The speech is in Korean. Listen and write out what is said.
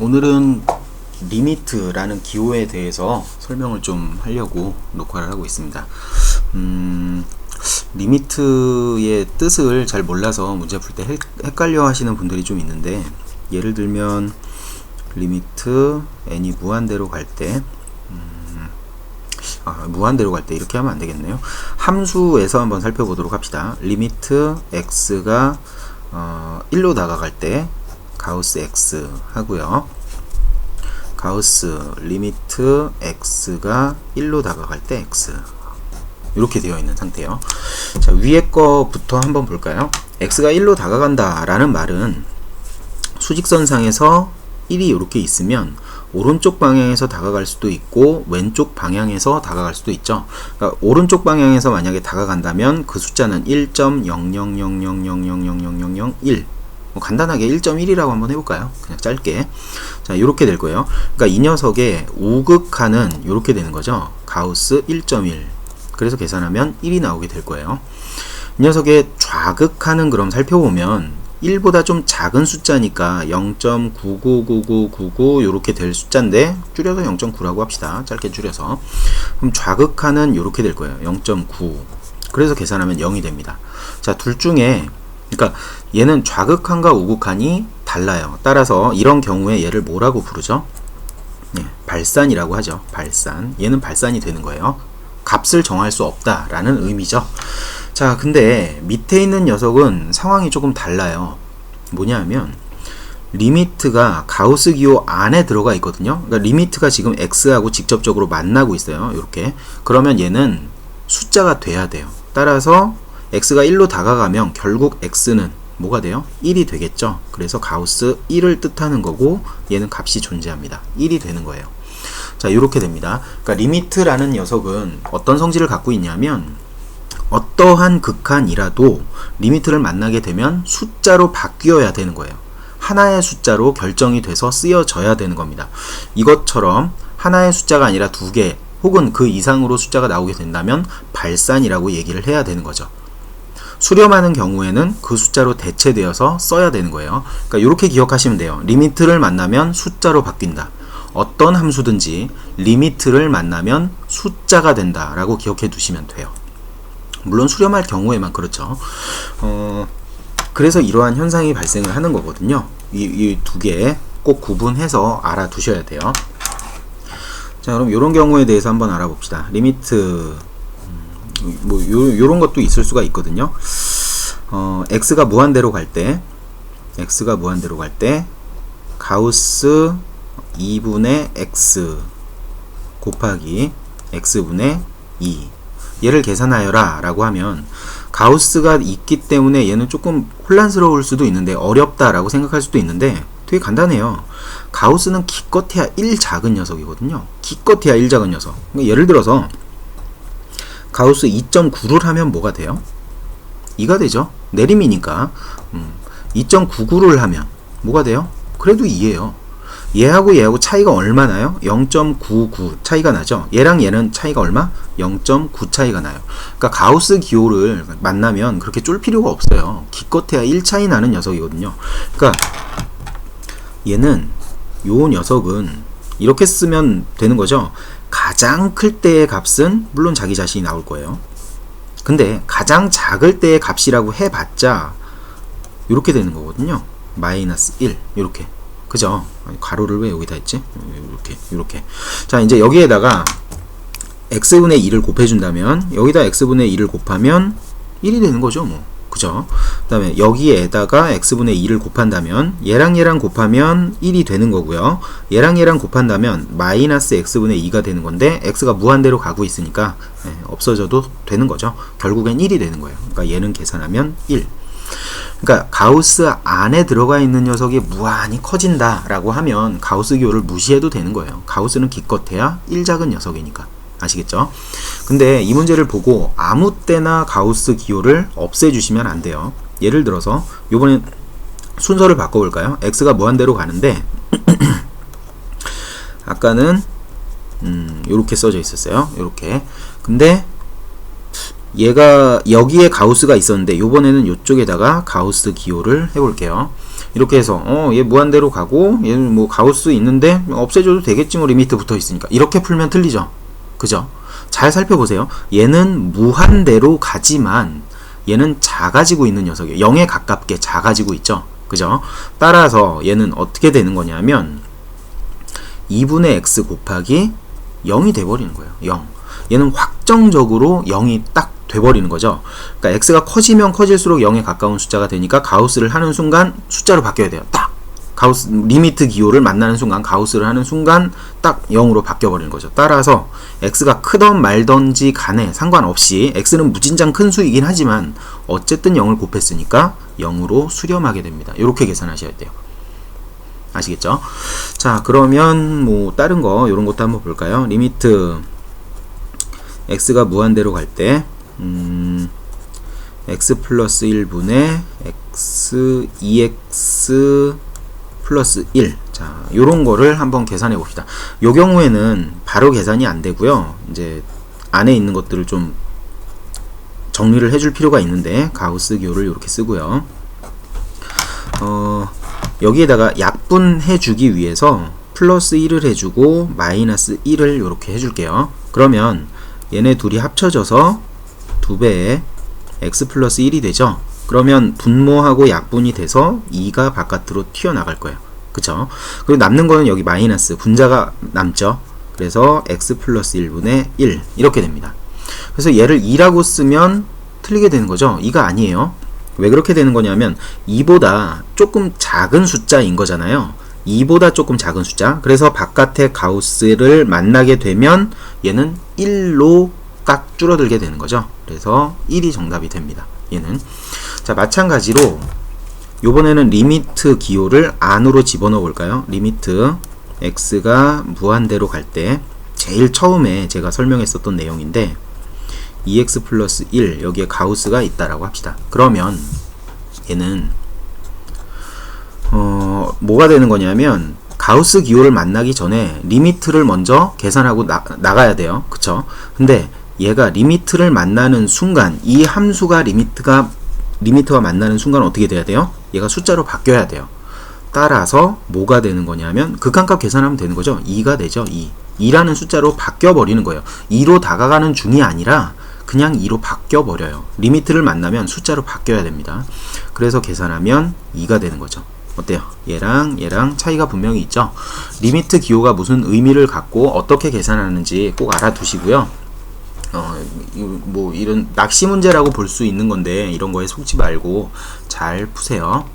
오늘은 리미트라는 기호에 대해서 설명을 좀 하려고 녹화를 하고 있습니다. 리미트의 뜻을 잘 몰라서 문제 풀 때 헷갈려 하시는 분들이 좀 있는데, 예를 들면 리미트 n이 무한대로 갈 때 무한대로 갈 때 이렇게 하면 안 되겠네요. 함수에서 한번 살펴보도록 합시다. 리미트 x가 1로 다가갈 때 가우스 x 하고요. 가우스 리미트 x가 1로 다가갈 때 x, 이렇게 되어 있는 상태예요. 자, 위에 거부터 한번 볼까요? x가 1로 다가간다 라는 말은 수직선상에서 1이 이렇게 있으면 오른쪽 방향에서 다가갈 수도 있고 왼쪽 방향에서 다가갈 수도 있죠. 그러니까 오른쪽 방향에서 만약에 다가간다면 그 숫자는 1.00000000001, 뭐 간단하게 1.1이라고 한번 해볼까요? 그냥 짧게. 자, 이렇게 될 거예요. 그러니까 이 녀석의 우극하는 이렇게 되는 거죠. 가우스 1.1. 그래서 계산하면 1이 나오게 될 거예요. 이 녀석의 좌극하는 그럼 살펴보면 1보다 좀 작은 숫자니까 0.999999 이렇게 될 숫자인데 줄여서 0.9라고 합시다. 짧게 줄여서. 그럼 좌극하는 이렇게 될 거예요. 0.9. 그래서 계산하면 0이 됩니다. 자, 둘 중에, 그러니까 얘는 좌극한과 우극한이 달라요. 따라서 이런 경우에 얘를 뭐라고 부르죠? 네, 발산이라고 하죠. 발산. 얘는 발산이 되는 거예요. 값을 정할 수 없다라는 의미죠. 자, 근데 밑에 있는 녀석은 상황이 조금 달라요. 뭐냐 하면 리미트가 가우스 기호 안에 들어가 있거든요. 그러니까 리미트가 지금 x하고 직접적으로 만나고 있어요. 이렇게. 그러면 얘는 숫자가 돼야 돼요. 따라서 x가 1로 다가가면 결국 x는 뭐가 돼요? 1이 되겠죠. 그래서 가우스 1을 뜻하는 거고 얘는 값이 존재합니다. 1이 되는 거예요. 자, 이렇게 됩니다. 그러니까 리미트라는 녀석은 어떤 성질을 갖고 있냐면 어떠한 극한이라도 리미트를 만나게 되면 숫자로 바뀌어야 되는 거예요. 하나의 숫자로 결정이 돼서 쓰여져야 되는 겁니다. 이것처럼 하나의 숫자가 아니라 두 개 혹은 그 이상으로 숫자가 나오게 된다면 발산이라고 얘기를 해야 되는 거죠. 수렴하는 경우에는 그 숫자로 대체되어서 써야 되는 거예요. 그러니까 이렇게 기억하시면 돼요. 리미트를 만나면 숫자로 바뀐다. 어떤 함수든지 리미트를 만나면 숫자가 된다 라고 기억해 두시면 돼요. 물론 수렴할 경우에만 그렇죠. 그래서 이러한 현상이 발생을 하는 거거든요. 이 두 개 꼭 구분해서 알아두셔야 돼요. 자, 그럼 이런 경우에 대해서 한번 알아봅시다. 리미트 뭐 요런 것도 있을 수가 있거든요. x가 무한대로 갈 때 가우스 2분의 x 곱하기 x분의 2 얘를 계산하여라 라고 하면 가우스가 있기 때문에 얘는 조금 혼란스러울 수도 있는데 어렵다 라고 생각할 수도 있는데 되게 간단해요. 가우스는 기껏해야 1 작은 녀석이거든요. 기껏해야 1 작은 녀석. 그러니까 예를 들어서 가우스 2.9를 하면 뭐가 돼요? 2가 되죠. 내림이니까. 2.99를 하면 뭐가 돼요? 그래도 2예요. 얘하고 차이가 얼마나요? 0.99 차이가 나죠. 얘랑 얘는 차이가 얼마? 0.9 차이가 나요. 그러니까 가우스 기호를 만나면 그렇게 쫄 필요가 없어요. 기껏해야 1 차이 나는 녀석이거든요. 그러니까 얘는 요 녀석은 이렇게 쓰면 되는 거죠. 가장 클 때의 값은 물론 자기 자신이 나올 거예요. 근데 가장 작을 때의 값이라고 해봤자 이렇게 되는 거거든요. 마이너스 1 이렇게. 그죠? 가로를 왜 여기다 했지? 이렇게. 자, 이제 여기에다가 x분의 2를 곱해준다면 여기다 x분의 2를 곱하면 1이 되는 거죠, 뭐. 그죠? 그 다음에 여기에다가 x분의 2를 곱한다면 얘랑 곱하면 1이 되는 거고요. 얘랑 곱한다면 마이너스 x분의 2가 되는 건데 x가 무한대로 가고 있으니까 없어져도 되는 거죠. 결국엔 1이 되는 거예요. 그러니까 얘는 계산하면 1. 그러니까 가우스 안에 들어가 있는 녀석이 무한히 커진다 라고 하면 가우스 기호를 무시해도 되는 거예요. 가우스는 기껏해야 1 작은 녀석이니까. 아시겠죠? 근데 이 문제를 보고 아무 때나 가우스 기호를 없애주시면 안 돼요. 예를 들어서 요번엔 순서를 바꿔볼까요? x가 무한대로 가는데 아까는 요렇게 써져 있었어요. 요렇게. 근데 얘가 여기에 가우스가 있었는데 요번에는 요쪽에다가 가우스 기호를 해볼게요. 이렇게 해서 얘 무한대로 가고 얘는 뭐 가우스 있는데 없애줘도 되겠지 뭐 리미트 붙어 있으니까 이렇게 풀면 틀리죠. 그죠? 잘 살펴보세요. 얘는 무한대로 가지만 얘는 작아지고 있는 녀석이에요. 0에 가깝게 작아지고 있죠. 그죠? 따라서 얘는 어떻게 되는 거냐면 2분의 x 곱하기 0이 돼버리는 거예요. 0. 얘는 확정적으로 0이 딱 돼버리는 거죠. 그러니까 x가 커지면 커질수록 0에 가까운 숫자가 되니까 가우스를 하는 순간 숫자로 바뀌어야 돼요. 딱 가우스 리미트 기호를 만나는 순간 가우스를 하는 순간 딱 0으로 바뀌어버리는 거죠. 따라서 x가 크던 말던지 간에 상관없이 x는 무진장 큰 수이긴 하지만 어쨌든 0을 곱했으니까 0으로 수렴하게 됩니다. 이렇게 계산하셔야 돼요. 아시겠죠? 자, 그러면 뭐 다른 거 이런 것도 한번 볼까요? 리미트 x가 무한대로 갈 때 x 플러스 1분의 x 2x 플러스 1. 자, 요런 거를 한번 계산해 봅시다. 요 경우에는 바로 계산이 안 되고요. 이제 안에 있는 것들을 좀 정리를 해줄 필요가 있는데 가우스 기호를 이렇게 쓰고요. 여기에다가 약분해 주기 위해서 플러스 1을 해주고 마이너스 1을 이렇게 해줄게요. 그러면 얘네 둘이 합쳐져서 2배의 x 플러스 1이 되죠. 그러면 분모하고 약분이 돼서 2가 바깥으로 튀어나갈 거예요. 그쵸? 그리고 남는 거는 여기 마이너스 분자가 남죠. 그래서 x 플러스 1분의 1 이렇게 됩니다. 그래서 얘를 2라고 쓰면 틀리게 되는 거죠. 2가 아니에요. 왜 그렇게 되는 거냐면 2보다 조금 작은 숫자인 거잖아요. 2보다 조금 작은 숫자. 그래서 바깥에 가우스를 만나게 되면 얘는 1로 딱 줄어들게 되는 거죠. 그래서 1이 정답이 됩니다. 얘는. 자, 마찬가지로 요번에는 리미트 기호를 안으로 집어넣어 볼까요? 리미트 x가 무한대로 갈 때 제일 처음에 제가 설명했었던 내용인데 2x 플러스 1 여기에 가우스가 있다라고 합시다. 그러면 얘는 뭐가 되는 거냐면 가우스 기호를 만나기 전에 리미트를 먼저 계산하고 나가야 돼요. 그쵸? 근데 얘가 리미트를 만나는 순간 이 함수가 리미트와 만나는 순간 어떻게 돼야 돼요? 얘가 숫자로 바뀌어야 돼요. 따라서 뭐가 되는 거냐면 극한값 계산하면 되는 거죠. 2가 되죠. 2라는 숫자로 바뀌어 버리는 거예요. 2로 다가가는 중이 아니라 그냥 2로 바뀌어 버려요. 리미트를 만나면 숫자로 바뀌어야 됩니다. 그래서 계산하면 2가 되는 거죠. 어때요? 얘랑 차이가 분명히 있죠. 리미트 기호가 무슨 의미를 갖고 어떻게 계산하는지 꼭 알아두시고요. 뭐 이런 낚시 문제라고 볼 수 있는 건데 이런 거에 속지 말고 잘 푸세요.